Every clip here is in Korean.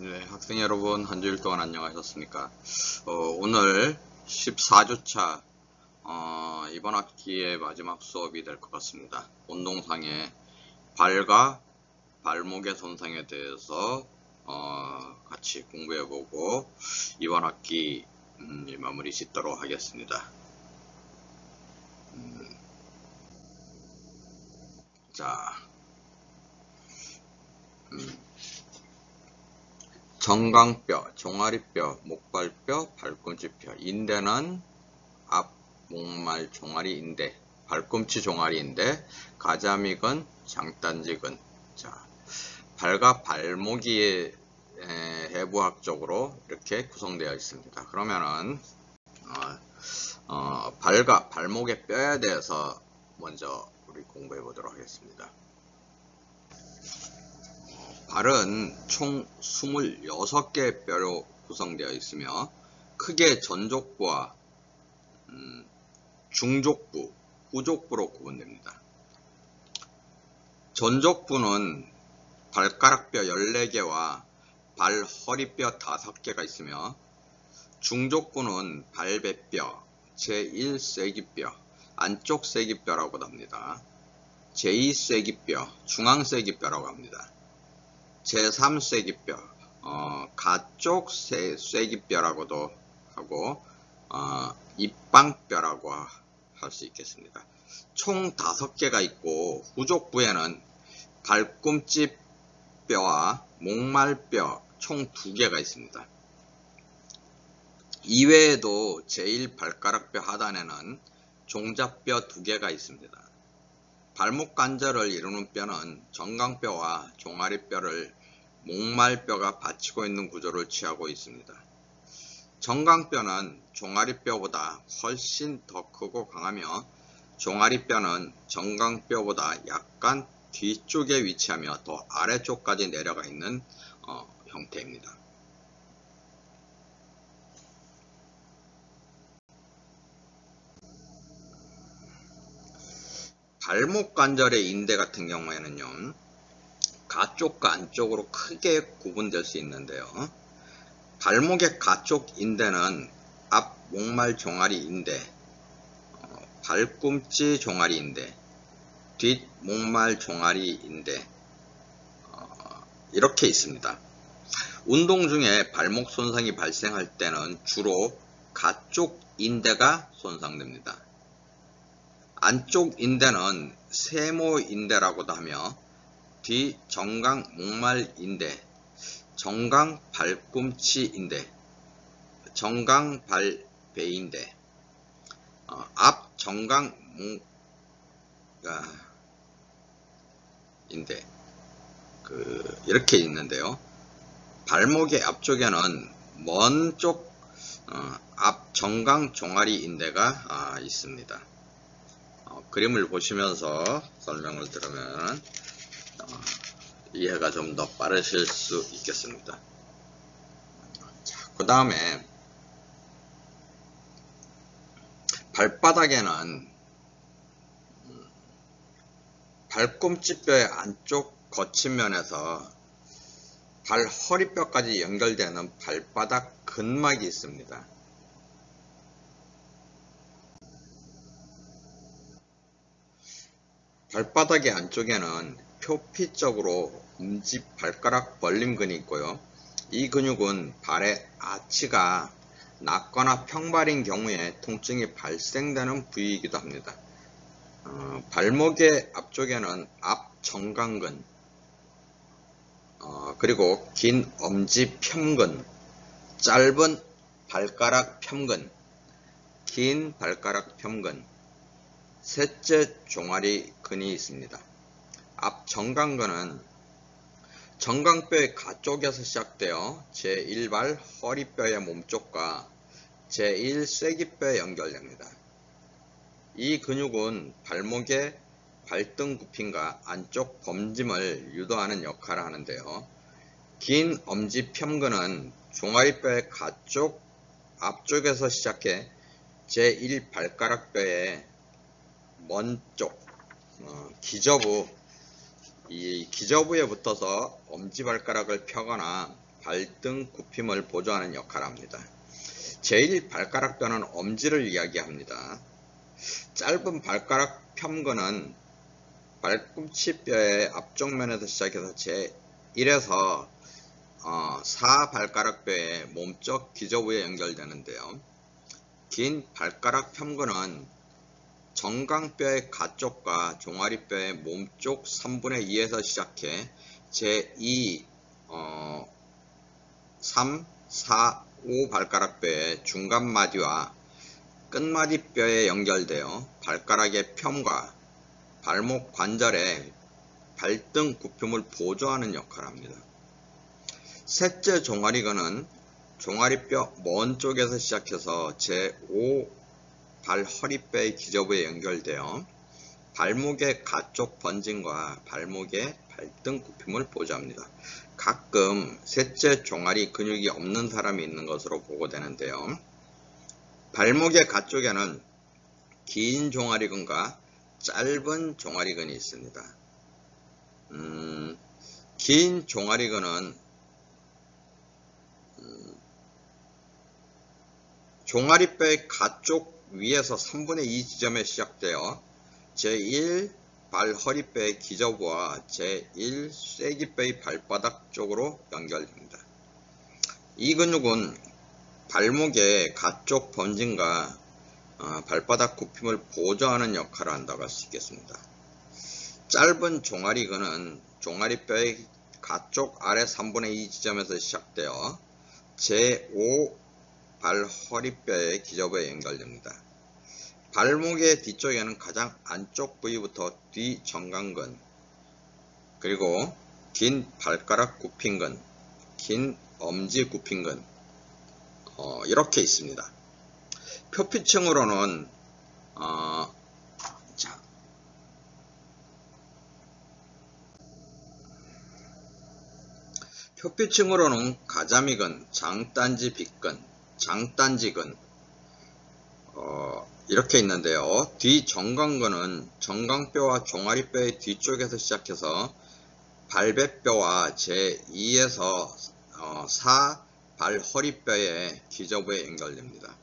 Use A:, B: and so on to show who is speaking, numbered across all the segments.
A: 네, 학생 여러분, 한 주일 동안 안녕하셨습니까? 오늘 14주차 이번 학기의 마지막 수업이 될 것 같습니다. 운동상의 발과 발목의 손상에 대해서 같이 공부해보고 이번 학기 마무리 짓도록 하겠습니다. 정강뼈, 종아리뼈, 목발뼈, 발꿈치뼈. 인대는 앞, 목말, 종아리, 인대, 발꿈치, 종아리, 인대, 가자미근, 장단지근. 자, 발과 발목이 해부학적으로 이렇게 구성되어 있습니다. 그러면은 발과 발목의 뼈에 대해서 먼저 우리 공부해 보도록 하겠습니다. 발은 총 26개의 뼈로 구성되어 있으며 크게 전족부와 중족부, 후족부로 구분됩니다. 전족부는 발가락뼈 14개와 발 허리뼈 5개가 있으며 중족부는 발배뼈, 제1쐐기뼈, 안쪽 쐐기뼈라고도 합니다. 제2쐐기뼈, 중앙쐐기뼈라고 합니다. 제3쐐기뼈, 가쪽 쐐기뼈라고도 하고 입방뼈라고 할 수 있겠습니다. 총 5개가 있고 후족부에는 발꿈치뼈와 목말뼈 총 2개가 있습니다. 이외에도 제1발가락뼈 하단에는 종잡뼈 2개가 있습니다. 발목 관절을 이루는 뼈는 정강뼈와 종아리뼈를 목말뼈가 받치고 있는 구조를 취하고 있습니다. 정강뼈는 종아리뼈보다 훨씬 더 크고 강하며 종아리뼈는 정강뼈보다 약간 뒤쪽에 위치하며 더 아래쪽까지 내려가 있는 형태입니다. 발목 관절의 인대 같은 경우에는요, 가쪽과 안쪽으로 크게 구분될 수 있는데요. 발목의 가쪽 인대는 앞 목말 종아리 인대, 발꿈치 종아리 인대, 뒷 목말 종아리 인대 이렇게 있습니다. 운동 중에 발목 손상이 발생할 때는 주로 가쪽 인대가 손상됩니다. 안쪽 인대는 세모인대라고도 하며 뒤 정강 목말 인대, 정강 발꿈치 인대, 정강 발배인대, 앞 정강 인대 이렇게 있는데요. 발목의 앞쪽에는 먼 쪽 앞 정강 종아리 인대가 있습니다. 그림을 보시면서 설명을 들으면 이해가 좀 더 빠르실 수 있겠습니다. 그 다음에 발바닥에는 발꿈치뼈의 안쪽 거친 면에서 발 허리뼈까지 연결되는 발바닥 근막이 있습니다. 발바닥의 안쪽에는 표피적으로 엄지 발가락 벌림근이 있고요. 이 근육은 발의 아치가 낮거나 평발인 경우에 통증이 발생되는 부위이기도 합니다. 발목의 앞쪽에는 앞 정강근, 그리고 긴 엄지 편근, 짧은 발가락 편근, 긴 발가락 편근, 셋째 종아리 근이 있습니다. 앞 정강근은 정강뼈의 가쪽에서 시작되어 제1발 허리뼈의 몸쪽과 제1쐐기뼈에 연결됩니다. 이 근육은 발목의 발등 굽힘과 안쪽 범짐을 유도하는 역할을 하는데요. 긴 엄지 편근은 종아리뼈의 가쪽 앞쪽에서 시작해 제1발가락뼈의 먼쪽 기저부, 이 기저부에 붙어서 엄지발가락을 펴거나 발등 굽힘을 보조하는 역할을 합니다. 제1발가락뼈는 엄지를 이야기합니다. 짧은 발가락 편근은 발꿈치뼈의 앞쪽 면에서 시작해서 제1에서 4발가락뼈의 몸쪽 기저부에 연결되는데요. 긴 발가락 편근은 정강뼈의 가쪽과 종아리뼈의 몸쪽 3분의 2에서 시작해 제2, 3, 4, 5발가락뼈의 중간마디와 끝마디뼈에 연결되어 발가락의 펴과 발목 관절의 발등 굽힘을 보조하는 역할을 합니다. 셋째 종아리근은 종아리뼈 먼 쪽에서 시작해서 제5 발허리뼈의 기저부에 연결되어 발목의 가쪽 번짐과 발목의 발등 굽힘을 보조합니다. 가끔 셋째 종아리 근육이 없는 사람이 있는 것으로 보고되는데요. 발목의 가쪽에는 긴 종아리근과 짧은 종아리근이 있습니다. 긴 종아리근은 종아리뼈의 가쪽 위에서 3분의 2 지점에 시작되어 제1 발허리뼈의 기저부와 제1 쐐기뼈의 발바닥 쪽으로 연결됩니다. 이 근육은 발목의 가쪽 번짐과 발바닥 굽힘을 보조하는 역할을 한다고 할 수 있겠습니다. 짧은 종아리근은 종아리뼈의 가쪽 아래 3분의 2 지점에서 시작되어 제5 발허리뼈의 기저부에 연결됩니다. 발목의 뒤쪽에는 가장 안쪽 부위부터 뒤정강근, 그리고 긴 발가락 굽힘근, 긴 엄지 굽힘근 이렇게 있습니다. 표피층으로는 가자미근, 장단지 빗근, 장단지근 이렇게 있는데요. 뒤정강근은 정강뼈와 종아리뼈의 뒤쪽에서 시작해서 발배뼈와 제2에서 4 발허리뼈의 기저부에 연결됩니다.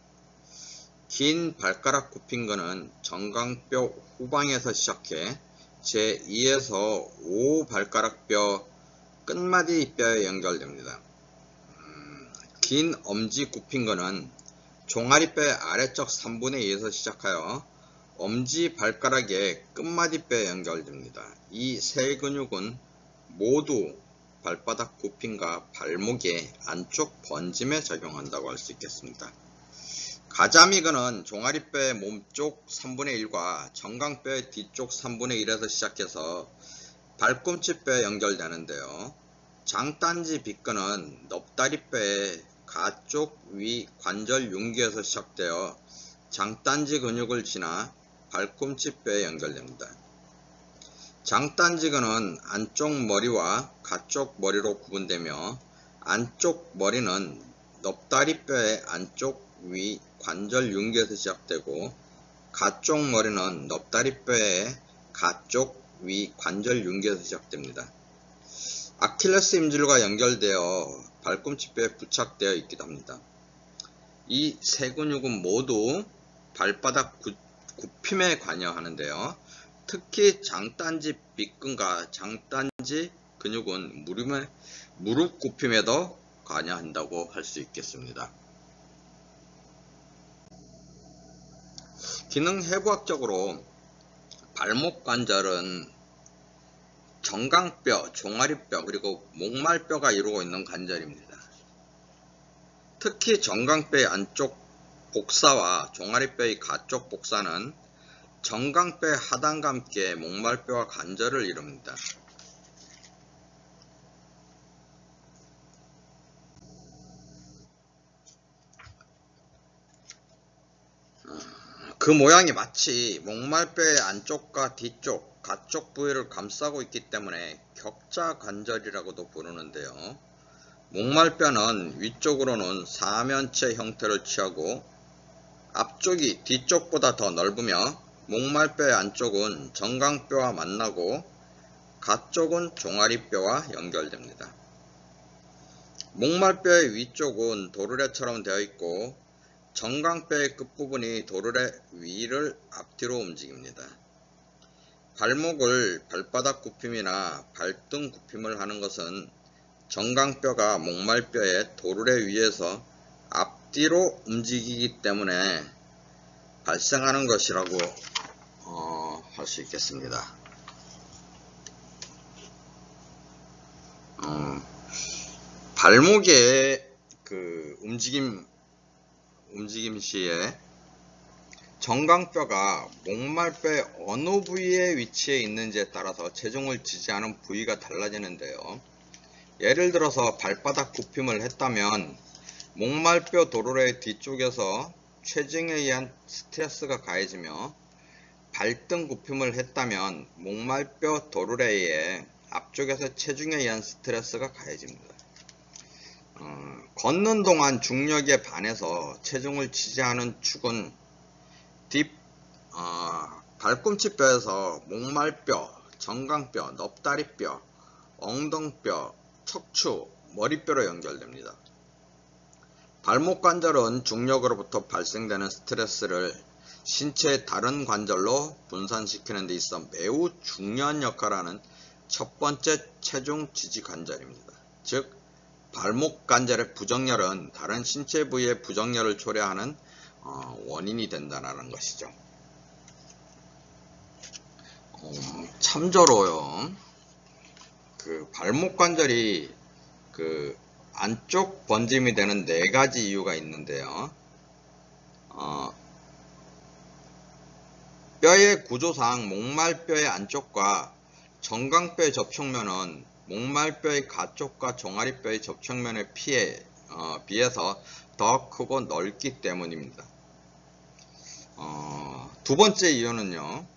A: 긴 발가락 굽힘근은 정강뼈 후방에서 시작해 제2에서 5 발가락뼈 끝마디 뼈에 연결됩니다. 긴 엄지 굽힘근은 종아리뼈의 아래쪽 3분의 2에서 시작하여 엄지 발가락의 끝마디뼈에 연결됩니다. 이 세 근육은 모두 발바닥 굽힘과 발목의 안쪽 번짐에 작용한다고 할 수 있겠습니다. 가자미근은 종아리뼈의 몸쪽 3분의 1과 정강뼈의 뒤쪽 3분의 1에서 시작해서 발꿈치뼈에 연결되는데요. 장단지 빗근은 넙다리뼈의 가쪽 위 관절 융기에서 시작되어 장단지 근육을 지나 발꿈치뼈에 연결됩니다. 장단지근은 안쪽 머리와 가쪽 머리로 구분되며 안쪽 머리는 넙다리뼈의 안쪽 위 관절 융기에서 시작되고 가쪽 머리는 넙다리뼈의 가쪽 위 관절 융기에서 시작됩니다. 아킬레스 임줄과 연결되어 발꿈치뼈에 부착되어 있기도 합니다. 이 세 근육은 모두 발바닥 굽힘에 관여하는데요. 특히 장단지 빗근과 장단지 근육은 무릎 굽힘에도 관여한다고 할 수 있겠습니다. 기능 해부학적으로 발목 관절은 정강뼈, 종아리뼈, 그리고 목말뼈가 이루고 있는 관절입니다. 특히 정강뼈의 안쪽 복사와 종아리뼈의 가쪽 복사는 정강뼈의 하단과 함께 목말뼈와 관절을 이룹니다. 그 모양이 마치 목말뼈의 안쪽과 뒤쪽, 가쪽 부위를 감싸고 있기 때문에 격자 관절이라고도 부르는데요. 목말뼈는 위쪽으로는 사면체 형태를 취하고 앞쪽이 뒤쪽보다 더 넓으며 목말뼈의 안쪽은 정강뼈와 만나고 가쪽은 종아리뼈와 연결됩니다. 목말뼈의 위쪽은 도르래처럼 되어 있고 정강뼈의 끝부분이 도르래 위를 앞뒤로 움직입니다. 발목을 발바닥 굽힘이나 발등 굽힘을 하는 것은 정강뼈가 목말뼈의 도르래 위에서 앞뒤로 움직이기 때문에 발생하는 것이라고 할 수 있겠습니다. 발목의 그 움직임 시에 정강뼈가 목말뼈의 어느 부위에 위치해 있는지에 따라서 체중을 지지하는 부위가 달라지는데요. 예를 들어서 발바닥 굽힘을 했다면 목말뼈 도르래 뒤쪽에서 체중에 의한 스트레스가 가해지며, 발등 굽힘을 했다면 목말뼈 도르래의 앞쪽에서 체중에 의한 스트레스가 가해집니다. 걷는 동안 중력에 반해서 체중을 지지하는 축은 발꿈치뼈에서 목말뼈, 정강뼈, 넙다리뼈, 엉덩뼈, 척추, 머리뼈로 연결됩니다. 발목 관절은 중력으로부터 발생되는 스트레스를 신체의 다른 관절로 분산시키는 데 있어 매우 중요한 역할을 하는 첫 번째 체중 지지 관절입니다. 즉, 발목 관절의 부정열은 다른 신체 부위의 부정열을 초래하는 원인이 된다는 것이죠. 참조로요, 그 발목 관절이 그 안쪽 번짐이 되는 4가지 이유가 있는데요. 뼈의 구조상 목말뼈의 안쪽과 정강뼈의 접촉면은 목말뼈의 가쪽과 종아리뼈의 접촉면에 비해서 더 크고 넓기 때문입니다. 두 번째 이유는요,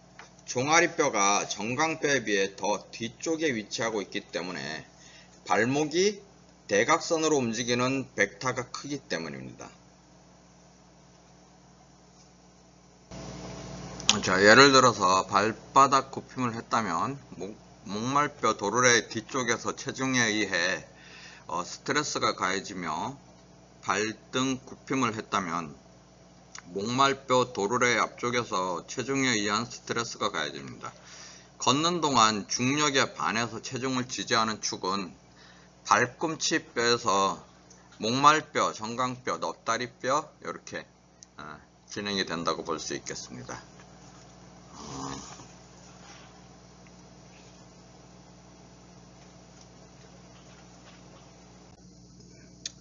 A: 종아리뼈가 정강뼈에 비해 더 뒤쪽에 위치하고 있기 때문에 발목이 대각선으로 움직이는 벡터가 크기 때문입니다. 자, 예를 들어서 발바닥 굽힘을 했다면 목말뼈 도르래 뒤쪽에서 체중에 의해 스트레스가 가해지며, 발등 굽힘을 했다면 목말뼈 도르래 앞쪽에서 체중에 의한 스트레스가 가해집니다. 걷는 동안 중력에 반해서 체중을 지지하는 축은 발꿈치뼈에서 목말뼈, 정강뼈, 넙다리뼈 이렇게 진행이 된다고 볼 수 있겠습니다.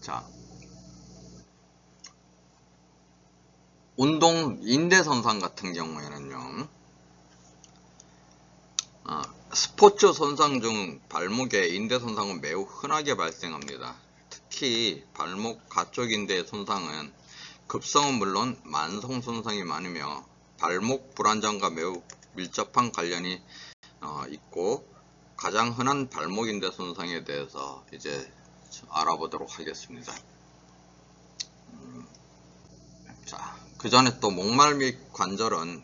A: 자, 운동 인대 손상 같은 경우에는요, 스포츠 손상 중 발목의 인대 손상은 매우 흔하게 발생합니다. 특히 발목 가쪽 인대의 손상은 급성은 물론 만성 손상이 많으며 발목 불안정과 매우 밀접한 관련이 있고, 가장 흔한 발목 인대 손상에 대해서 이제 알아보도록 하겠습니다. 자, 그 전에 또 목말 및 관절은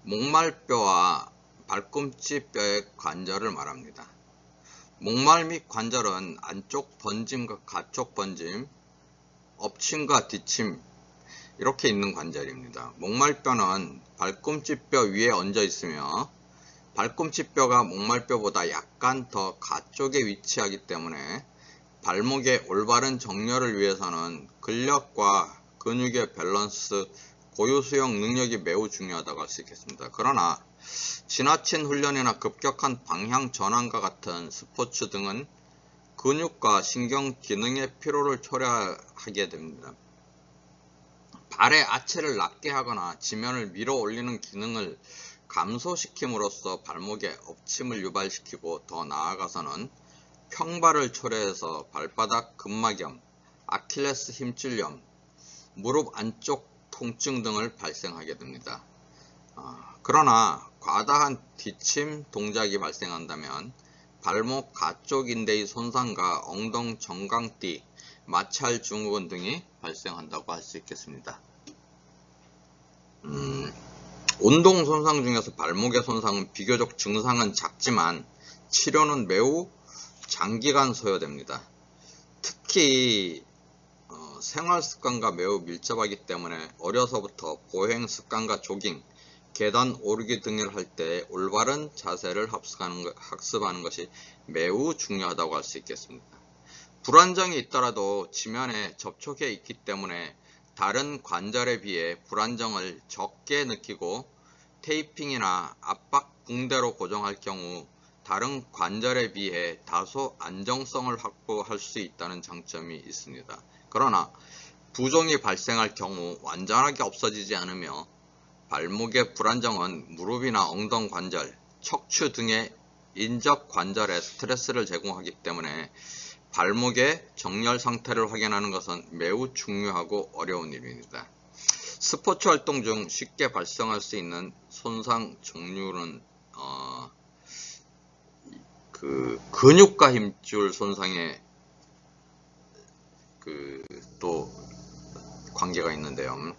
A: 목말뼈와 발꿈치뼈의 관절을 말합니다. 목말 및 관절은 안쪽 번짐과 가쪽 번짐, 엎침과 뒷침 이렇게 있는 관절입니다. 목말뼈는 발꿈치뼈 위에 얹어 있으며 발꿈치뼈가 목말뼈보다 약간 더 가쪽에 위치하기 때문에 발목의 올바른 정렬을 위해서는 근력과 근육의 밸런스, 고유 수용 능력이 매우 중요하다고 할 수 있겠습니다. 그러나 지나친 훈련이나 급격한 방향 전환과 같은 스포츠 등은 근육과 신경 기능의 피로를 초래하게 됩니다. 발의 아치를 낮게 하거나 지면을 밀어 올리는 기능을 감소시킴으로써 발목에 엎침을 유발시키고, 더 나아가서는 평발을 초래해서 발바닥 근막염, 아킬레스 힘줄염, 무릎 안쪽 통증 등을 발생하게 됩니다. 그러나 과다한 뒷침 동작이 발생한다면 발목 가쪽 인대의 손상과 엉덩 정강띠, 마찰 증후군 등이 발생한다고 할 수 있겠습니다. 운동 손상 중에서 발목의 손상은 비교적 증상은 작지만 치료는 매우 장기간 소요됩니다. 특히 특히 생활 습관과 매우 밀접하기 때문에 어려서부터 보행 습관과 조깅, 계단 오르기 등을 할 때 올바른 자세를 학습하는 것이 매우 중요하다고 할 수 있겠습니다. 불안정이 있더라도 지면에 접촉해 있기 때문에 다른 관절에 비해 불안정을 적게 느끼고 테이핑이나 압박 붕대로 고정할 경우 다른 관절에 비해 다소 안정성을 확보할 수 있다는 장점이 있습니다. 그러나 부종이 발생할 경우 완전하게 없어지지 않으며 발목의 불안정은 무릎이나 엉덩 관절, 척추 등의 인접 관절에 스트레스를 제공하기 때문에 발목의 정렬 상태를 확인하는 것은 매우 중요하고 어려운 일입니다. 스포츠 활동 중 쉽게 발생할 수 있는 손상 종류는 근육과 힘줄 손상에 또 관계가 있는데요.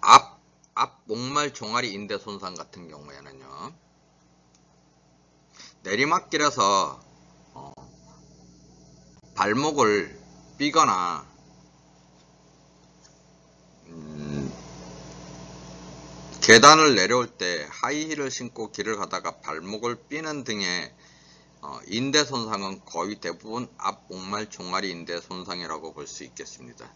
A: 앞 목말 종아리 인대 손상 같은 경우에는요, 내리막길에서 발목을 삐거나 계단을 내려올 때 하이힐을 신고 길을 가다가 발목을 삐는 등의 인대 손상은 거의 대부분 앞 목말 종아리 인대 손상이라고 볼 수 있겠습니다.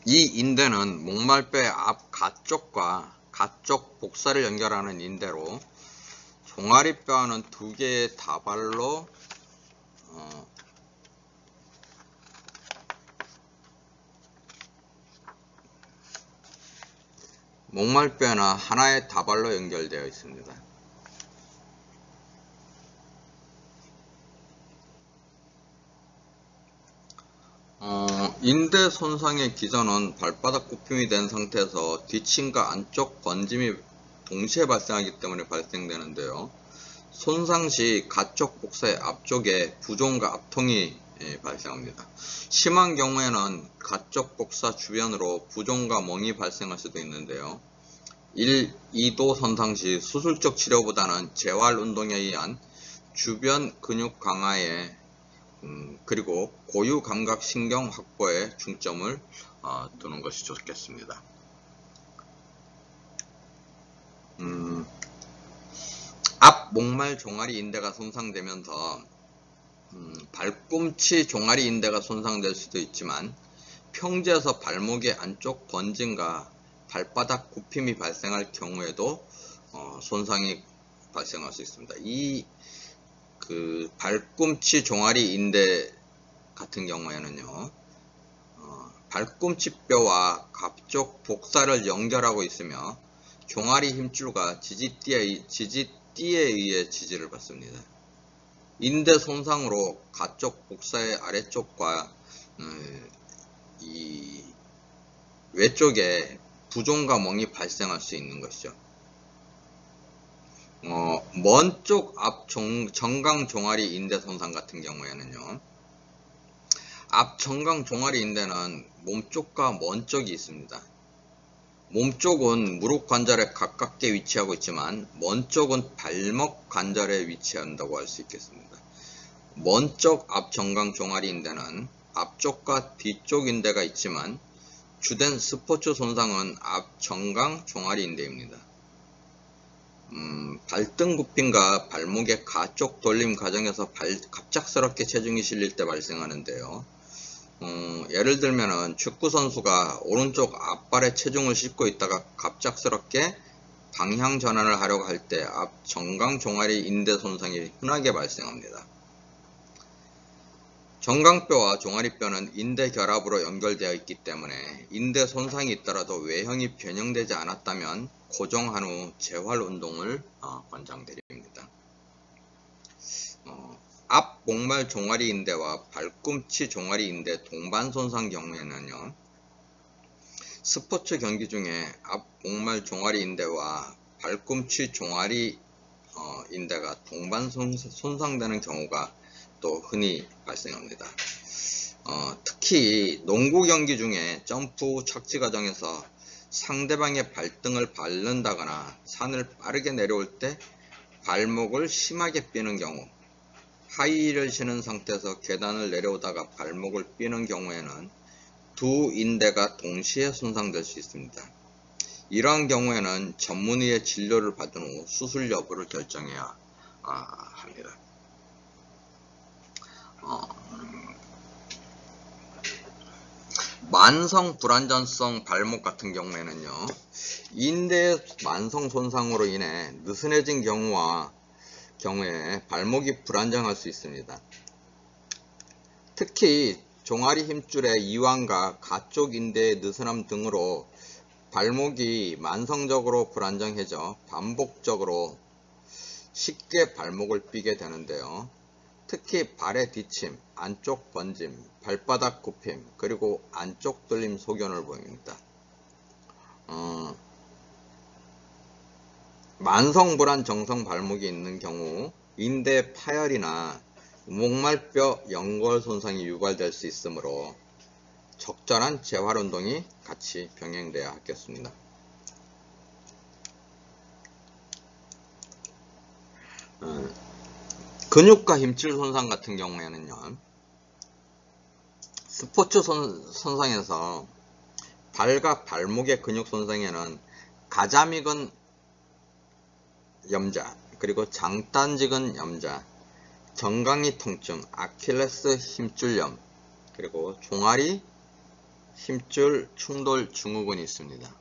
A: 이 인대는 목말뼈의 앞 가쪽과 가쪽 복사를 연결하는 인대로 종아리뼈와는 두 개의 다발로 목말뼈는 하나의 다발로 연결되어 있습니다. 인대 손상의 기전은 발바닥 굽힘이 된 상태에서 뒷침과 안쪽 번짐이 동시에 발생하기 때문에 발생되는데요. 손상 시 가쪽 복사의 앞쪽에 부종과 압통이 발생합니다. 심한 경우에는 가쪽 복사 주변으로 부종과 멍이 발생할 수도 있는데요. 1, 2도 손상 시 수술적 치료보다는 재활 운동에 의한 주변 근육 강화에 그리고 고유 감각 신경 확보에 중점을 두는 것이 좋겠습니다. 앞 목말 종아리 인대가 손상되면서 발꿈치 종아리 인대가 손상될 수도 있지만 평지에서 발목의 안쪽 번짐과 발바닥 굽힘이 발생할 경우에도 손상이 발생할 수 있습니다. 이 발꿈치 종아리 인대 같은 경우에는요, 발꿈치뼈와 갑쪽 복사를 연결하고 있으며 종아리 힘줄과 지지띠에 의해 지지를 받습니다. 인대 손상으로 가쪽 복사의 아래쪽과 이 외쪽에 부종과 멍이 발생할 수 있는 것이죠. 먼 쪽 앞 정강 종아리 인대 손상 같은 경우에는요, 앞 정강 종아리 인대는 몸쪽과 먼 쪽이 있습니다. 몸쪽은 무릎 관절에 가깝게 위치하고 있지만 먼 쪽은 발목 관절에 위치한다고 할 수 있겠습니다. 먼 쪽 앞 정강 종아리 인대는 앞쪽과 뒤쪽 인대가 있지만 주된 스포츠 손상은 앞 정강 종아리 인대입니다. 발등 굽힘과 발목의 가쪽 돌림 과정에서 갑작스럽게 체중이 실릴 때 발생하는데요. 예를 들면은 축구 선수가 오른쪽 앞발에 체중을 싣고 있다가 갑작스럽게 방향 전환을 하려고 할 때 앞 정강 종아리 인대 손상이 흔하게 발생합니다. 정강뼈와 종아리뼈는 인대 결합으로 연결되어 있기 때문에 인대 손상이 있더라도 외형이 변형되지 않았다면 고정한 후 재활 운동을 권장드립니다. 앞 목말 종아리 인대와 발꿈치 종아리 인대 동반 손상 경우에는요, 스포츠 경기 중에 앞 목말 종아리 인대와 발꿈치 종아리 인대가 동반 손상되는 경우가 또 흔히 발생합니다. 특히 농구 경기 중에 점프 착지 과정에서 상대방의 발등을 밟는다거나 산을 빠르게 내려올 때 발목을 심하게 삐는 경우, 하이힐을 신은 상태에서 계단을 내려오다가 발목을 삐는 경우에는 두 인대가 동시에 손상될 수 있습니다. 이러한 경우에는 전문의의 진료를 받은 후 수술 여부를 결정해야 합니다. 만성 불안전성 발목 같은 경우에는요, 인대 만성 손상으로 인해 느슨해진 경우에 발목이 불안정할 수 있습니다. 특히 종아리 힘줄의 이완과 가쪽 인대의 느슨함 등으로 발목이 만성적으로 불안정해져 반복적으로 쉽게 발목을 삐게 되는데요. 특히 발의 뒤침, 안쪽 번짐, 발바닥 굽힘, 그리고 안쪽 떨림 소견을 보입니다. 만성 불안 정성 발목이 있는 경우 인대 파열이나 목말뼈 연골 손상이 유발될 수 있으므로 적절한 재활 운동이 같이 병행돼야 하겠습니다. 근육과 힘줄 손상 같은 경우에는요, 스포츠 손상에서 발과 발목의 근육 손상에는 가자미근 염자, 그리고 장단지근 염자, 정강이 통증, 아킬레스 힘줄염, 그리고 종아리 힘줄 충돌 증후군이 있습니다.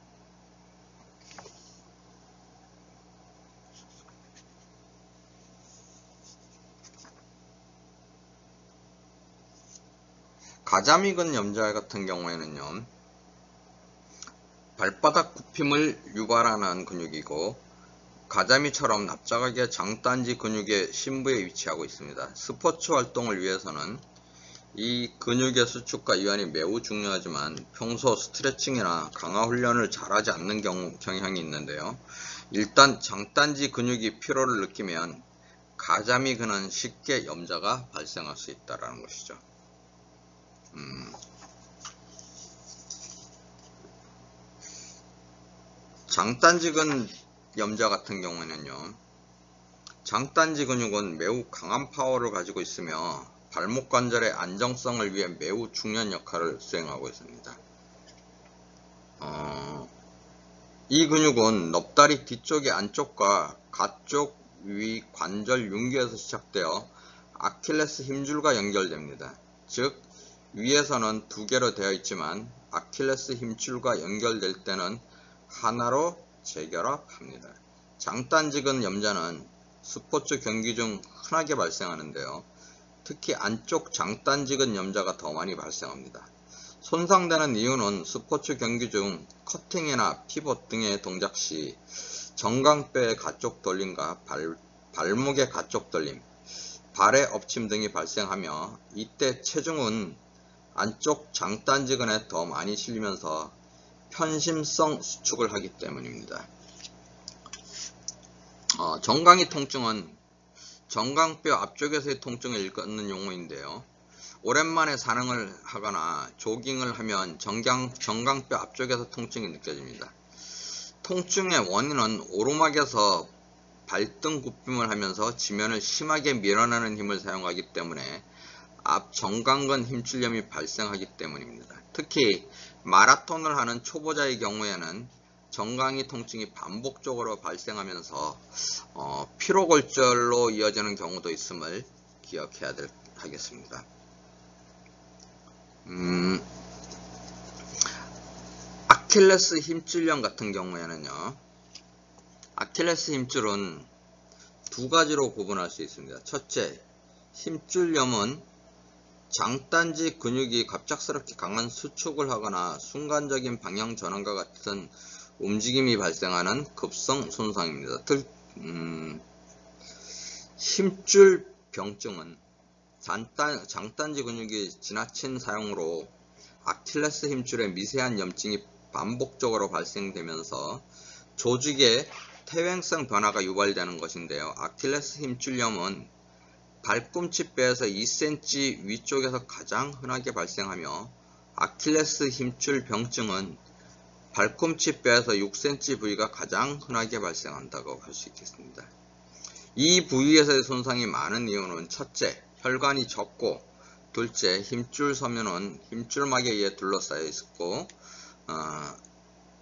A: 가자미근 염자 같은 경우에는요, 발바닥 굽힘을 유발하는 근육이고 가자미처럼 납작하게 장단지 근육의 심부에 위치하고 있습니다. 스포츠 활동을 위해서는 이 근육의 수축과 이완이 매우 중요하지만 평소 스트레칭이나 강화 훈련을 잘하지 않는 경향이 있는데요. 일단 장단지 근육이 피로를 느끼면 가자미근은 쉽게 염자가 발생할 수 있다는 것이죠. 장단지근 염자 같은 경우에는요, 장단지 근육은 매우 강한 파워를 가지고 있으며 발목 관절의 안정성을 위해 매우 중요한 역할을 수행하고 있습니다. 이 근육은 넙다리 뒤쪽의 안쪽과 가쪽 위 관절 윤기에서 시작되어 아킬레스 힘줄과 연결됩니다. 즉 위에서는 두 개로 되어 있지만 아킬레스 힘줄과 연결될 때는 하나로 재결합합니다. 장단지근 염자는 스포츠 경기 중 흔하게 발생하는데요. 특히 안쪽 장단지근 염자가 더 많이 발생합니다. 손상되는 이유는 스포츠 경기 중 커팅이나 피벗 등의 동작 시 정강뼈의 가쪽 떨림과 발목의 가쪽 떨림, 발의 엎침 등이 발생하며 이때 체중은 안쪽 장단지근에 더 많이 실리면서 편심성 수축을 하기 때문입니다. 정강이 통증은 정강뼈 앞쪽에서의 통증을 일컫는 용어인데요. 오랜만에 산행을 하거나 조깅을 하면 정강뼈 앞쪽에서 통증이 느껴집니다. 통증의 원인은 오르막에서 발등 굽힘을 하면서 지면을 심하게 밀어내는 힘을 사용하기 때문에 앞 정강근 힘줄염이 발생하기 때문입니다. 특히 마라톤을 하는 초보자의 경우에는 정강이 통증이 반복적으로 발생하면서 피로골절로 이어지는 경우도 있음을 기억해야 하겠습니다. 아킬레스 힘줄염 같은 경우에는요, 아킬레스 힘줄은 두 가지로 구분할 수 있습니다. 첫째, 힘줄염은 장단지 근육이 갑작스럽게 강한 수축을 하거나 순간적인 방향 전환과 같은 움직임이 발생하는 급성 손상입니다. 힘줄 병증은 장단지 근육이 지나친 사용으로 아킬레스 힘줄의 미세한 염증이 반복적으로 발생되면서 조직의 퇴행성 변화가 유발되는 것인데요. 아킬레스 힘줄염은 발꿈치뼈에서 2cm 위쪽에서 가장 흔하게 발생하며 아킬레스 힘줄 병증은 발꿈치뼈에서 6cm 부위가 가장 흔하게 발생한다고 할 수 있겠습니다. 이 부위에서의 손상이 많은 이유는 첫째, 혈관이 적고 둘째, 힘줄 섬유는 힘줄막에 의해 둘러싸여 있고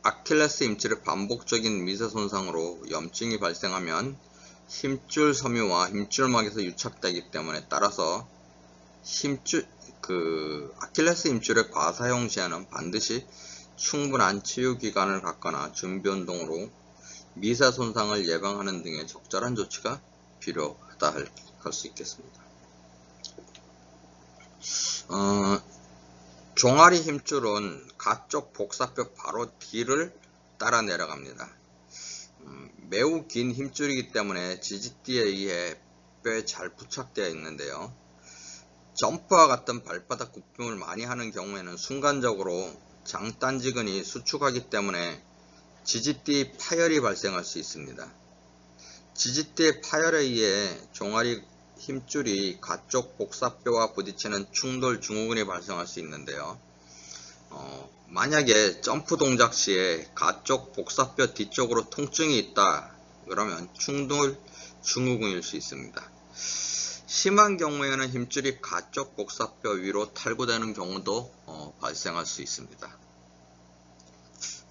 A: 아킬레스 힘줄의 반복적인 미세 손상으로 염증이 발생하면 힘줄 섬유와 힘줄막에서 유착되기 때문에 따라서 아킬레스 힘줄의 과사용 시에는 반드시 충분한 치유 기간을 갖거나 준비 운동으로 미세 손상을 예방하는 등의 적절한 조치가 필요하다 할 수 있겠습니다. 종아리 힘줄은 가쪽 복사뼈 바로 뒤를 따라 내려갑니다. 매우 긴 힘줄이기 때문에 지지띠에 의해 뼈에 잘 부착되어 있는데요. 점프와 같은 발바닥 굽힘을 많이 하는 경우에는 순간적으로 장단지근이 수축하기 때문에 지지띠 파열이 발생할 수 있습니다. 지지띠의 파열에 의해 종아리 힘줄이 가쪽 복사뼈와 부딪히는 충돌 증후군이 발생할 수 있는데요. 만약에 점프 동작 시에 가쪽 복사뼈 뒤쪽으로 통증이 있다 그러면 충돌 증후군일 수 있습니다. 심한 경우에는 힘줄이 가쪽 복사뼈 위로 탈구되는 경우도 발생할 수 있습니다.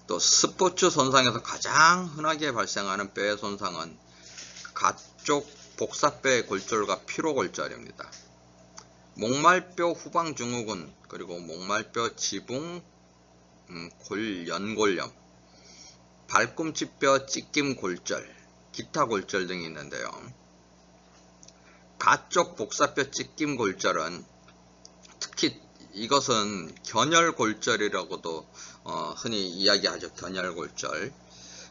A: 또 스포츠 손상에서 가장 흔하게 발생하는 뼈의 손상은 가쪽 복사뼈의 골절과 피로골절입니다. 목말뼈 후방 증후군 그리고 목말뼈 지붕 연골염, 발꿈치뼈 찢김 골절, 기타 골절 등이 있는데요. 가쪽 복사뼈 찢김 골절은 특히 이것은 견열골절이라고도 흔히 이야기하죠. 견열골절.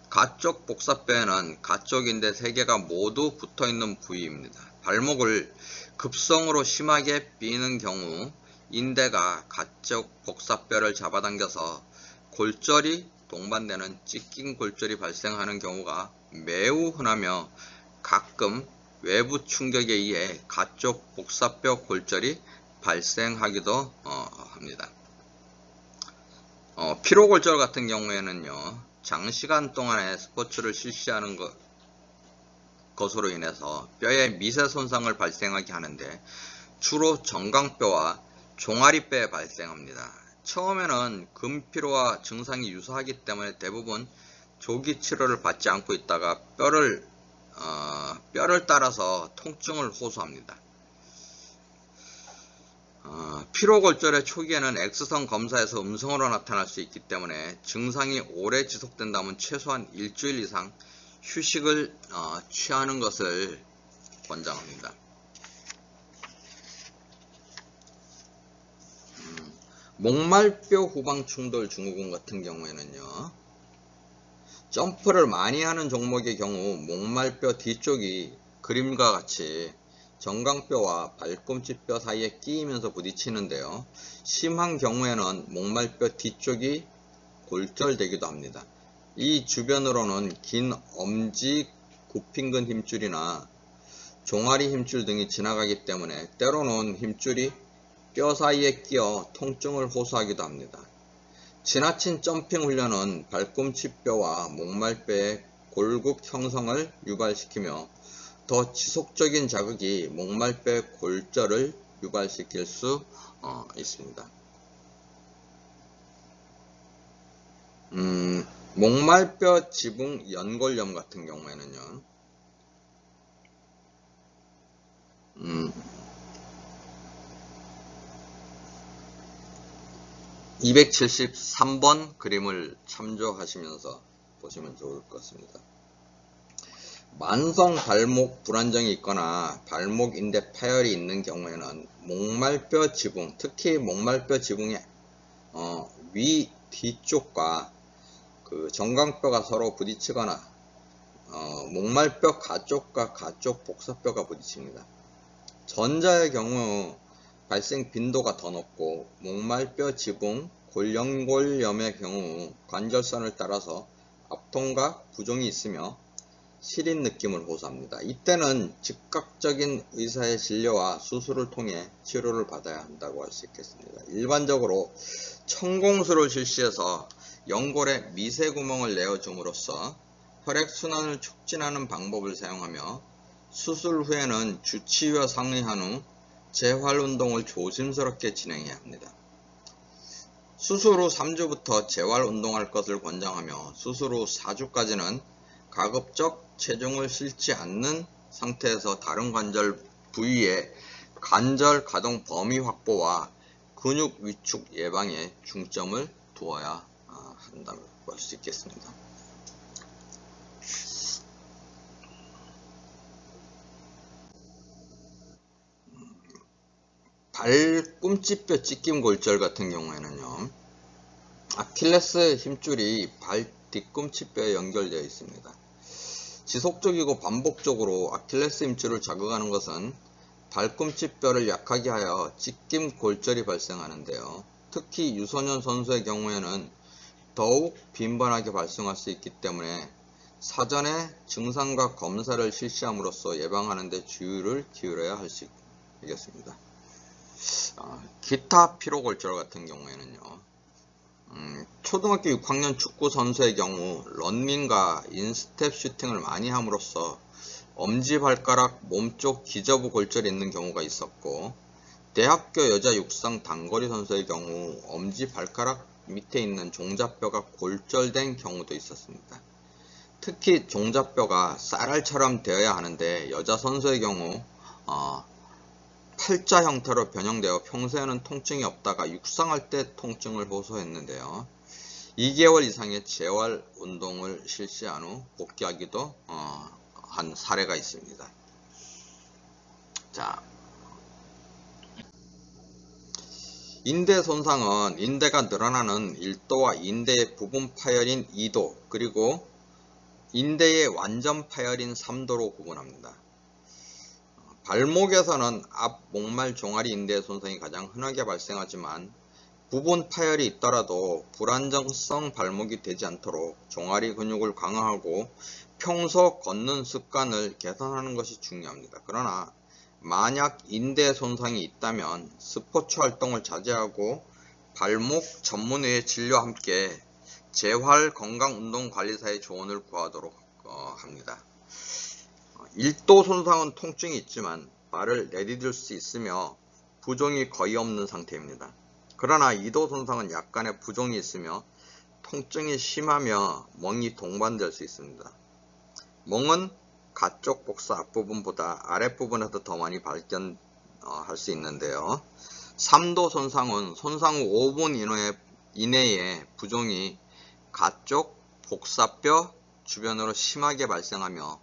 A: 가쪽 복사뼈에는 가쪽 인대 3개가 모두 붙어있는 부위입니다. 발목을 급성으로 심하게 삐는 경우 인대가 가쪽 복사뼈를 잡아당겨서 골절이 동반되는 찢긴 골절이 발생하는 경우가 매우 흔하며 가끔 외부 충격에 의해 가쪽 복사뼈 골절이 발생하기도 합니다. 피로골절 같은 경우에는요, 장시간 동안의 스포츠를 실시하는 것으로 인해서 뼈에 미세 손상을 발생하게 하는데 주로 정강뼈와 종아리뼈에 발생합니다. 처음에는 근피로와 증상이 유사하기 때문에 대부분 조기 치료를 받지 않고 있다가 뼈를 따라서 통증을 호소합니다. 피로골절의 초기에는 X선 검사에서 음성으로 나타날 수 있기 때문에 증상이 오래 지속된다면 최소한 일주일 이상 휴식을 취하는 것을 권장합니다. 목말뼈 후방 충돌 증후군 같은 경우에는요, 점프를 많이 하는 종목의 경우 목말뼈 뒤쪽이 그림과 같이 정강뼈와 발꿈치뼈 사이에 끼이면서 부딪히는데요. 심한 경우에는 목말뼈 뒤쪽이 골절되기도 합니다. 이 주변으로는 긴 엄지 굽힌근 힘줄이나 종아리 힘줄 등이 지나가기 때문에 때로는 힘줄이 뼈 사이에 끼어 통증을 호소하기도 합니다. 지나친 점핑 훈련은 발꿈치뼈와 목말뼈의 골국 형성을 유발시키며 더 지속적인 자극이 목말뼈의 골절을 유발시킬 수 있습니다. 목말뼈 지붕 연골염 같은 경우에는요, 273번 그림을 참조하시면서 보시면 좋을 것 같습니다. 만성 발목 불안정이 있거나 발목 인대 파열이 있는 경우에는 목말뼈 지붕, 특히 목말뼈 지붕의 위 뒤쪽과 정강뼈가 서로 부딪히거나 목말뼈 가쪽과 가쪽 복사뼈가 부딪힙니다. 전자의 경우 발생 빈도가 더 높고 목말뼈 지붕 연골염의 경우 관절선을 따라서 압통과 부종이 있으며 시린 느낌을 호소합니다. 이때는 즉각적인 의사의 진료와 수술을 통해 치료를 받아야 한다고 할 수 있겠습니다. 일반적으로 천공술을 실시해서 연골에 미세구멍을 내어줌으로써 혈액순환을 촉진하는 방법을 사용하며 수술 후에는 주치의와 상의한 후 재활운동을 조심스럽게 진행해야 합니다. 수술 후 3주부터 재활운동할 것을 권장하며 수술 후 4주까지는 가급적 체중을 실지 않는 상태에서 다른 관절 부위의 관절 가동 범위 확보와 근육 위축 예방에 중점을 두어야 한다고 할 수 있겠습니다. 발꿈치뼈 찢김골절 같은 경우에는요, 아킬레스 힘줄이 발 뒤꿈치뼈에 연결되어 있습니다. 지속적이고 반복적으로 아킬레스 힘줄을 자극하는 것은 발꿈치뼈를 약하게 하여 찢김골절이 발생하는데요. 특히 유소년 선수의 경우에는 더욱 빈번하게 발생할 수 있기 때문에 사전에 증상과 검사를 실시함으로써 예방하는 데 주의를 기울여야 할 수 있겠습니다. 기타 피로골절 같은 경우에는요, 초등학교 6학년 축구 선수의 경우 런닝과 인스텝 슈팅을 많이 함으로써 엄지발가락 몸쪽 기저부 골절이 있는 경우가 있었고, 대학교 여자 육상 단거리 선수의 경우 엄지발가락 밑에 있는 종잡뼈가 골절된 경우도 있었습니다. 특히 종잡뼈가 쌀알처럼 되어야 하는데 여자 선수의 경우 팔자 형태로 변형되어 평소에는 통증이 없다가 육상할 때 통증을 호소했는데요. 2개월 이상의 재활 운동을 실시한 후 복귀하기도 한 사례가 있습니다. 자, 인대 손상은 인대가 늘어나는 1도와 인대의 부분 파열인 2도, 그리고 인대의 완전 파열인 3도로 구분합니다. 발목에서는 앞 목말 종아리 인대의 손상이 가장 흔하게 발생하지만 부분 파열이 있더라도 불안정성 발목이 되지 않도록 종아리 근육을 강화하고 평소 걷는 습관을 개선하는 것이 중요합니다. 그러나 만약 인대 손상이 있다면 스포츠 활동을 자제하고 발목 전문의의 진료와 함께 재활건강운동관리사의 조언을 구하도록 합니다. 1도 손상은 통증이 있지만 발을 내디딜 수 있으며 부종이 거의 없는 상태입니다. 그러나 2도 손상은 약간의 부종이 있으며 통증이 심하며 멍이 동반될 수 있습니다. 멍은 가쪽 복사 앞부분보다 아랫부분에서 더 많이 발견할 수 있는데요. 3도 손상은 손상 후 5분 이내에 부종이 가쪽 복사뼈 주변으로 심하게 발생하며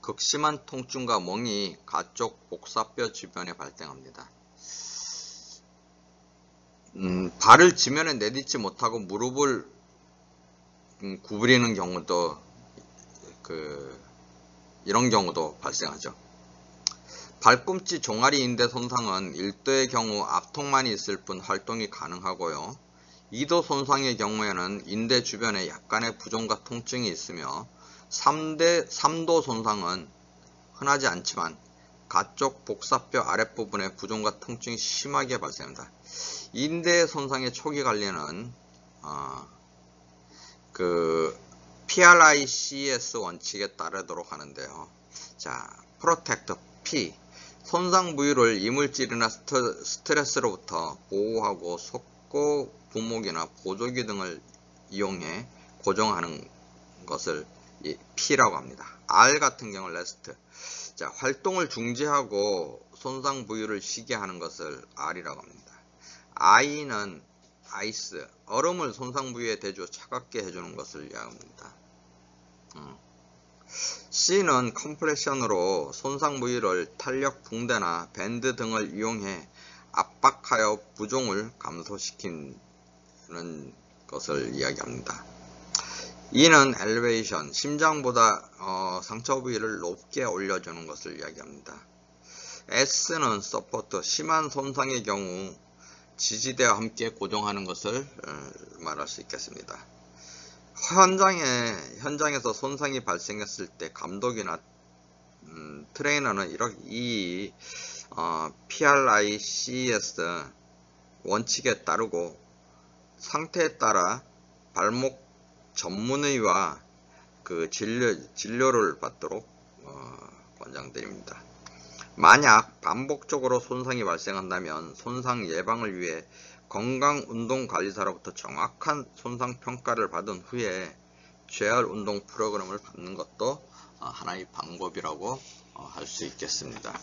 A: 극심한 통증과 멍이 가쪽 복사뼈 주변에 발생합니다. 발을 지면에 내딛지 못하고 무릎을 구부리는 경우도 이런 경우도 발생하죠. 발꿈치 종아리 인대 손상은 1도의 경우 압통만이 있을 뿐 활동이 가능하고요. 2도 손상의 경우에는 인대 주변에 약간의 부종과 통증이 있으며 3도 손상은 흔하지 않지만 가쪽 복사뼈 아랫부분에 부종과 통증이 심하게 발생합니다. 인대 손상의 초기 관리는 PRICS 원칙에 따르도록 하는데요. 자, 프로텍터 P, 손상 부위를 이물질이나 스트레스로부터 보호하고 속고 부목이나 보조기 등을 이용해 고정하는 것을 P라고 합니다. R 같은 경우 레스트, 자, 활동을 중지하고 손상 부위를 쉬게 하는 것을 R이라고 합니다. I는 아이스, 얼음을 손상 부위에 대주어 차갑게 해주는 것을 이야기합니다. C는 컴프레션으로 손상 부위를 탄력 붕대나 밴드 등을 이용해 압박하여 부종을 감소시키는 것을 이야기합니다. E는 엘리베이션, 심장보다 상처 부위를 높게 올려주는 것을 이야기합니다. S는 서포트, 심한 손상의 경우 지지대와 함께 고정하는 것을 말할 수 있겠습니다. 현장에서 손상이 발생했을 때 감독이나 트레이너는 이 PRICS 원칙에 따르고 상태에 따라 발목 전문의와 그 진료를 받도록 권장드립니다. 만약 반복적으로 손상이 발생한다면 손상 예방을 위해 건강운동관리사로부터 정확한 손상 평가를 받은 후에 재활운동 프로그램을 받는 것도 하나의 방법이라고 할 수 있겠습니다.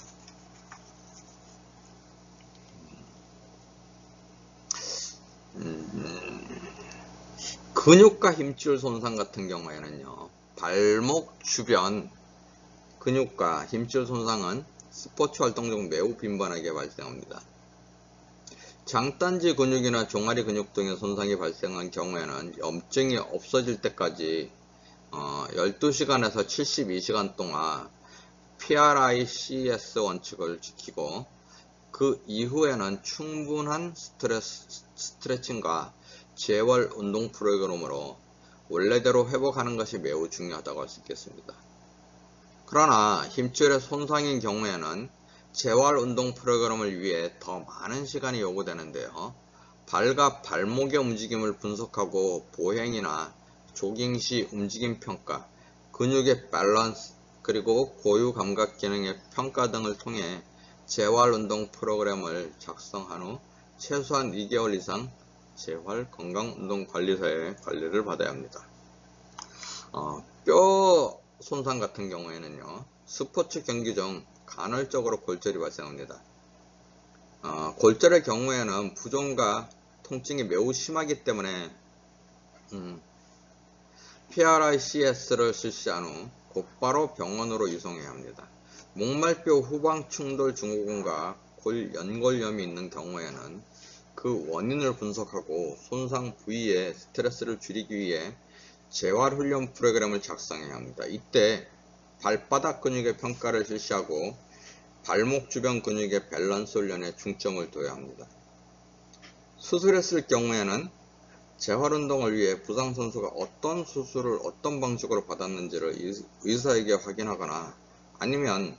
A: 근육과 힘줄 손상 같은 경우에는요, 발목 주변 근육과 힘줄 손상은 스포츠 활동 중 매우 빈번하게 발생합니다. 장단지 근육이나 종아리 근육 등의 손상이 발생한 경우에는 염증이 없어질 때까지 12시간에서 72시간 동안 PRICS 원칙을 지키고 그 이후에는 충분한 스트레칭과 재활 운동 프로그램으로 원래대로 회복하는 것이 매우 중요하다고 할 수 있겠습니다. 그러나 힘줄의 손상인 경우에는 재활 운동 프로그램을 위해 더 많은 시간이 요구되는데요. 발과 발목의 움직임을 분석하고 보행이나 조깅 시 움직임 평가, 근육의 밸런스, 그리고 고유 감각 기능의 평가 등을 통해 재활 운동 프로그램을 작성한 후 최소한 2개월 이상 재활 건강운동관리사의 관리를 받아야 합니다. 뼈 손상 같은 경우에는요, 스포츠 경기 중 간헐적으로 골절이 발생합니다. 골절의 경우에는 부종과 통증이 매우 심하기 때문에 PRICS를 실시한 후 곧바로 병원으로 이송해야 합니다. 목말뼈 후방 충돌 증후군과 연골염이 있는 경우에는 그 원인을 분석하고 손상 부위에 스트레스를 줄이기 위해 재활훈련 프로그램을 작성해야 합니다. 이때 발바닥 근육의 평가를 실시하고 발목 주변 근육의 밸런스 훈련에 중점을 둬야 합니다. 수술했을 경우에는 재활운동을 위해 부상선수가 어떤 수술을 어떤 방식으로 받았는지를 의사에게 확인하거나 아니면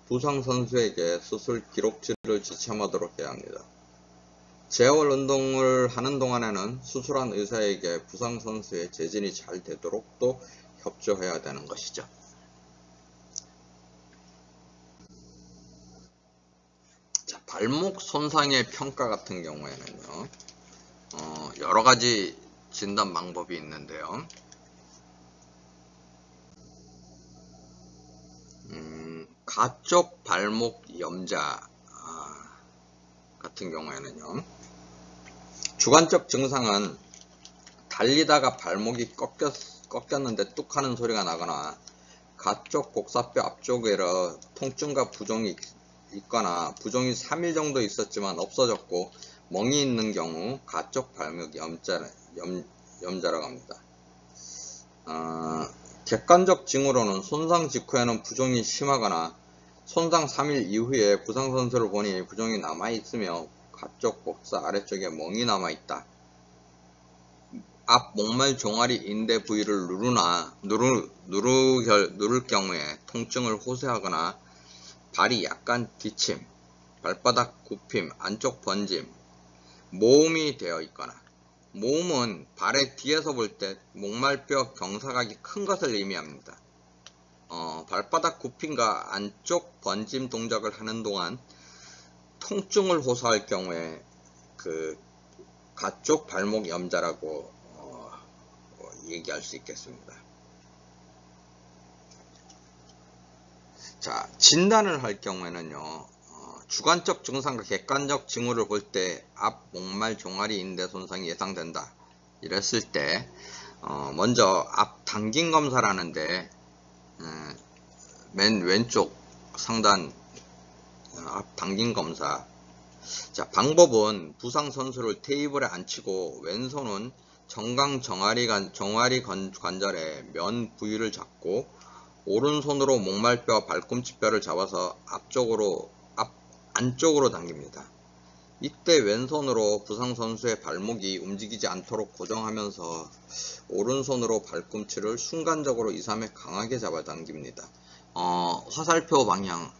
A: 부상선수에게 수술 기록지를 지참하도록 해야 합니다. 재활운동을 하는 동안에는 수술한 의사에게 부상선수의 재진이 잘 되도록 또 협조해야 되는 것이죠. 자, 발목 손상의 평가 같은 경우에는요, 여러가지 진단 방법이 있는데요. 가쪽 발목 염자 같은 경우에는요, 주관적 증상은 달리다가 발목이 꺾였는데 뚝 하는 소리가 나거나 가쪽 곡사뼈 앞쪽에로 통증과 부종이 있거나 부종이 3일 정도 있었지만 없어졌고 멍이 있는 경우 가쪽 발목 염자라고 합니다. 객관적 징후로는 손상 직후에는 부종이 심하거나 손상 3일 이후에 부상선수를 보니 부종이 남아있으며 가쪽 복사 아래쪽에 멍이 남아있다. 앞 목말 종아리 인대 부위를 누를 경우에 통증을 호소하거나 발이 약간 뒤침, 발바닥 굽힘, 안쪽 번짐, 모음이 되어 있거나 모음은 발의 뒤에서 볼 때 목말뼈 경사각이 큰 것을 의미합니다. 발바닥 굽힘과 안쪽 번짐 동작을 하는 동안 통증을 호소할 경우에 그 가쪽 발목 염자라고 얘기할 수 있겠습니다. 자, 진단을 할 경우에는요, 주관적 증상과 객관적 징후를 볼 때 앞 목말 종아리 인대 손상이 예상된다. 이랬을 때 먼저 앞 당긴 검사를 하는데 맨 왼쪽 상단 앞 당긴 검사. 자, 방법은 부상 선수를 테이블에 앉히고 왼손은 정강 정아리 관절의 면 부위를 잡고 오른손으로 목말뼈와 발꿈치뼈를 잡아서 안쪽으로 당깁니다. 이때 왼손으로 부상 선수의 발목이 움직이지 않도록 고정하면서 오른손으로 발꿈치를 순간적으로 2, 3회 강하게 잡아당깁니다. 화살표 방향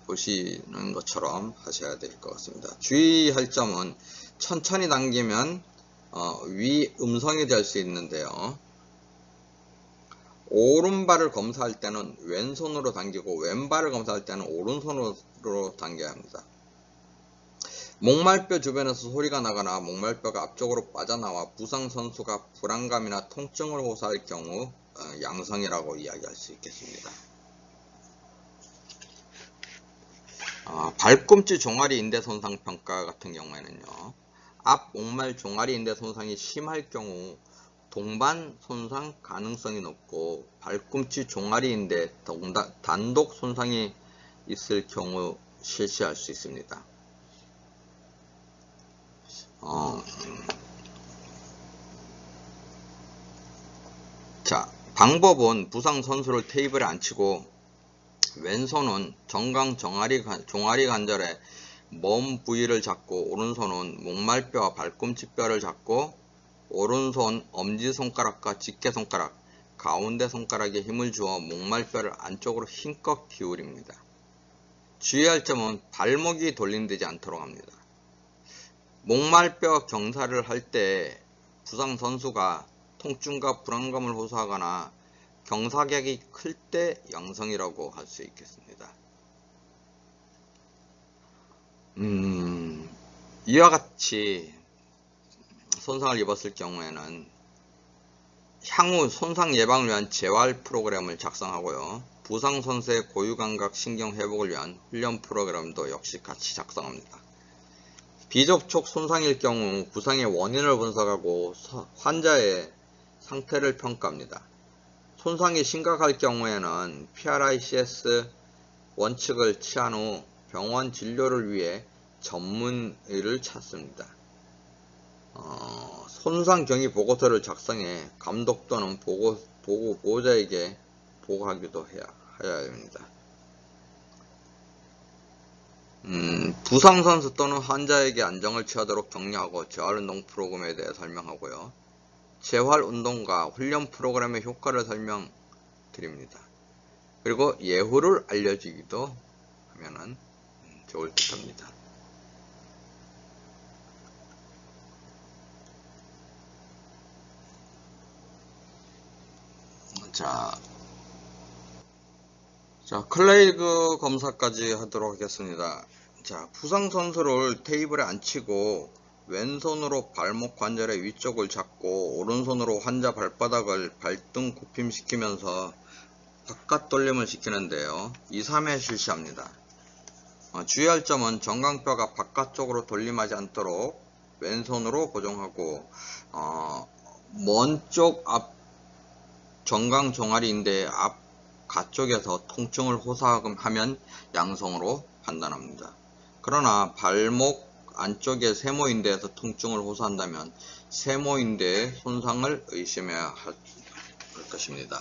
A: 보시는 것처럼 하셔야 될 것 같습니다. 주의할 점은 천천히 당기면 위 음성이 될 수 있는데요. 오른발을 검사할 때는 왼손으로 당기고 왼발을 검사할 때는 오른손으로 당겨야 합니다. 목말뼈 주변에서 소리가 나거나 목말뼈가 앞쪽으로 빠져나와 부상 선수가 불안감이나 통증을 호소할 경우 양성이라고 이야기할 수 있겠습니다. 발꿈치 종아리 인대 손상 평가 같은 경우에는요, 앞 목말 종아리 인대 손상이 심할 경우 동반 손상 가능성이 높고 발꿈치 종아리 인대 단독 손상이 있을 경우 실시할 수 있습니다. 자, 방법은 부상 선수를 테이블에 앉히고 왼손은 정강 종아리 관절에 몸 부위를 잡고 오른손은 목말뼈와 발꿈치뼈를 잡고 오른손 엄지손가락과 집게손가락, 가운데 손가락에 힘을 주어 목말뼈를 안쪽으로 힘껏 기울입니다. 주의할 점은 발목이 돌림되지 않도록 합니다. 목말뼈 경사를 할 때 부상 선수가 통증과 불안감을 호소하거나 경사각이 클 때 양성이라고 할 수 있겠습니다. 이와 같이 손상을 입었을 경우에는 향후 손상 예방을 위한 재활 프로그램을 작성하고요. 부상 선수의 고유감각 신경 회복을 위한 훈련 프로그램도 역시 같이 작성합니다. 비접촉 손상일 경우 부상의 원인을 분석하고 환자의 상태를 평가합니다. 손상이 심각할 경우에는 PRICS 원칙을 취한 후 병원 진료를 위해 전문의를 찾습니다. 손상 경위 보고서를 작성해 감독 또는 보호자에게 보고하기도 해야 합니다. 부상 선수 또는 환자에게 안정을 취하도록 격려하고 재활운동 프로그램에 대해 설명하고요. 재활운동과 훈련 프로그램의 효과를 설명드립니다. 그리고 예후를 알려주기도 하면은 좋을 듯합니다. 자, 클레이그 검사까지 하도록 하겠습니다. 자, 부상 선수를 테이블에 앉히고 왼손으로 발목 관절의 위쪽을 잡고 오른손으로 환자 발바닥을 발등 굽힘시키면서 바깥 돌림을 시키는데요. 2, 3회 실시합니다. 주의할 점은 정강뼈가 바깥쪽으로 돌림하지 않도록 왼손으로 고정하고 먼 쪽 앞 정강 종아리인데 앞 가쪽에서 통증을 호소하면 양성으로 판단합니다. 그러나 발목 안쪽의 세모인대에서 통증을 호소한다면 세모인대의 손상을 의심해야 할 것입니다.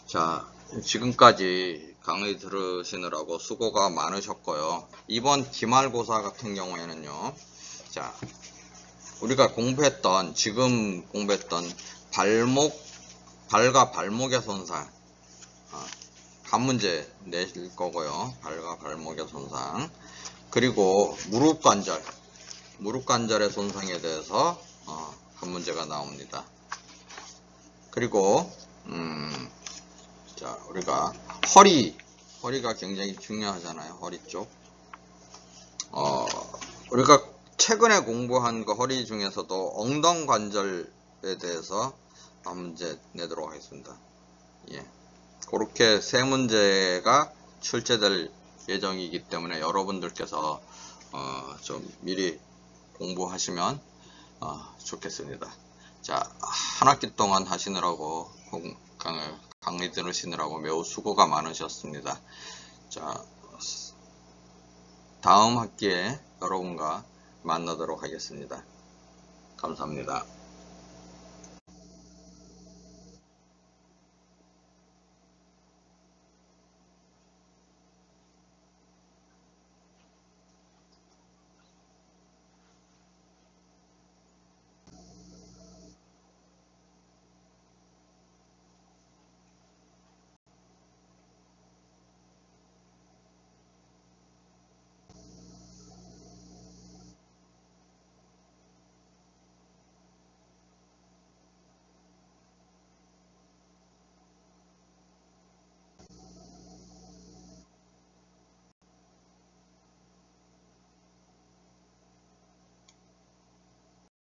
A: 자, 지금까지 강의 들으시느라고 수고가 많으셨고요. 이번 기말고사 같은 경우에는요, 자, 우리가 지금 공부했던 발과 발목의 손상, 한 문제 내실 거고요. 발과 발목의 손상, 그리고 무릎 관절의 손상에 대해서 한 문제가 나옵니다. 그리고 자, 우리가 허리가 굉장히 중요하잖아요. 허리 쪽. 우리가 최근에 공부한 그 허리 중에서도 엉덩 관절에 대해서 한 문제 내도록 하겠습니다. 예. 그렇게 세 문제가 출제될 예정이기 때문에 여러분들께서 좀 미리 공부하시면 좋겠습니다. 자, 한 학기 동안 하시느라고 강의 들으시느라고 매우 수고가 많으셨습니다. 자, 다음 학기에 여러분과 만나도록 하겠습니다. 감사합니다.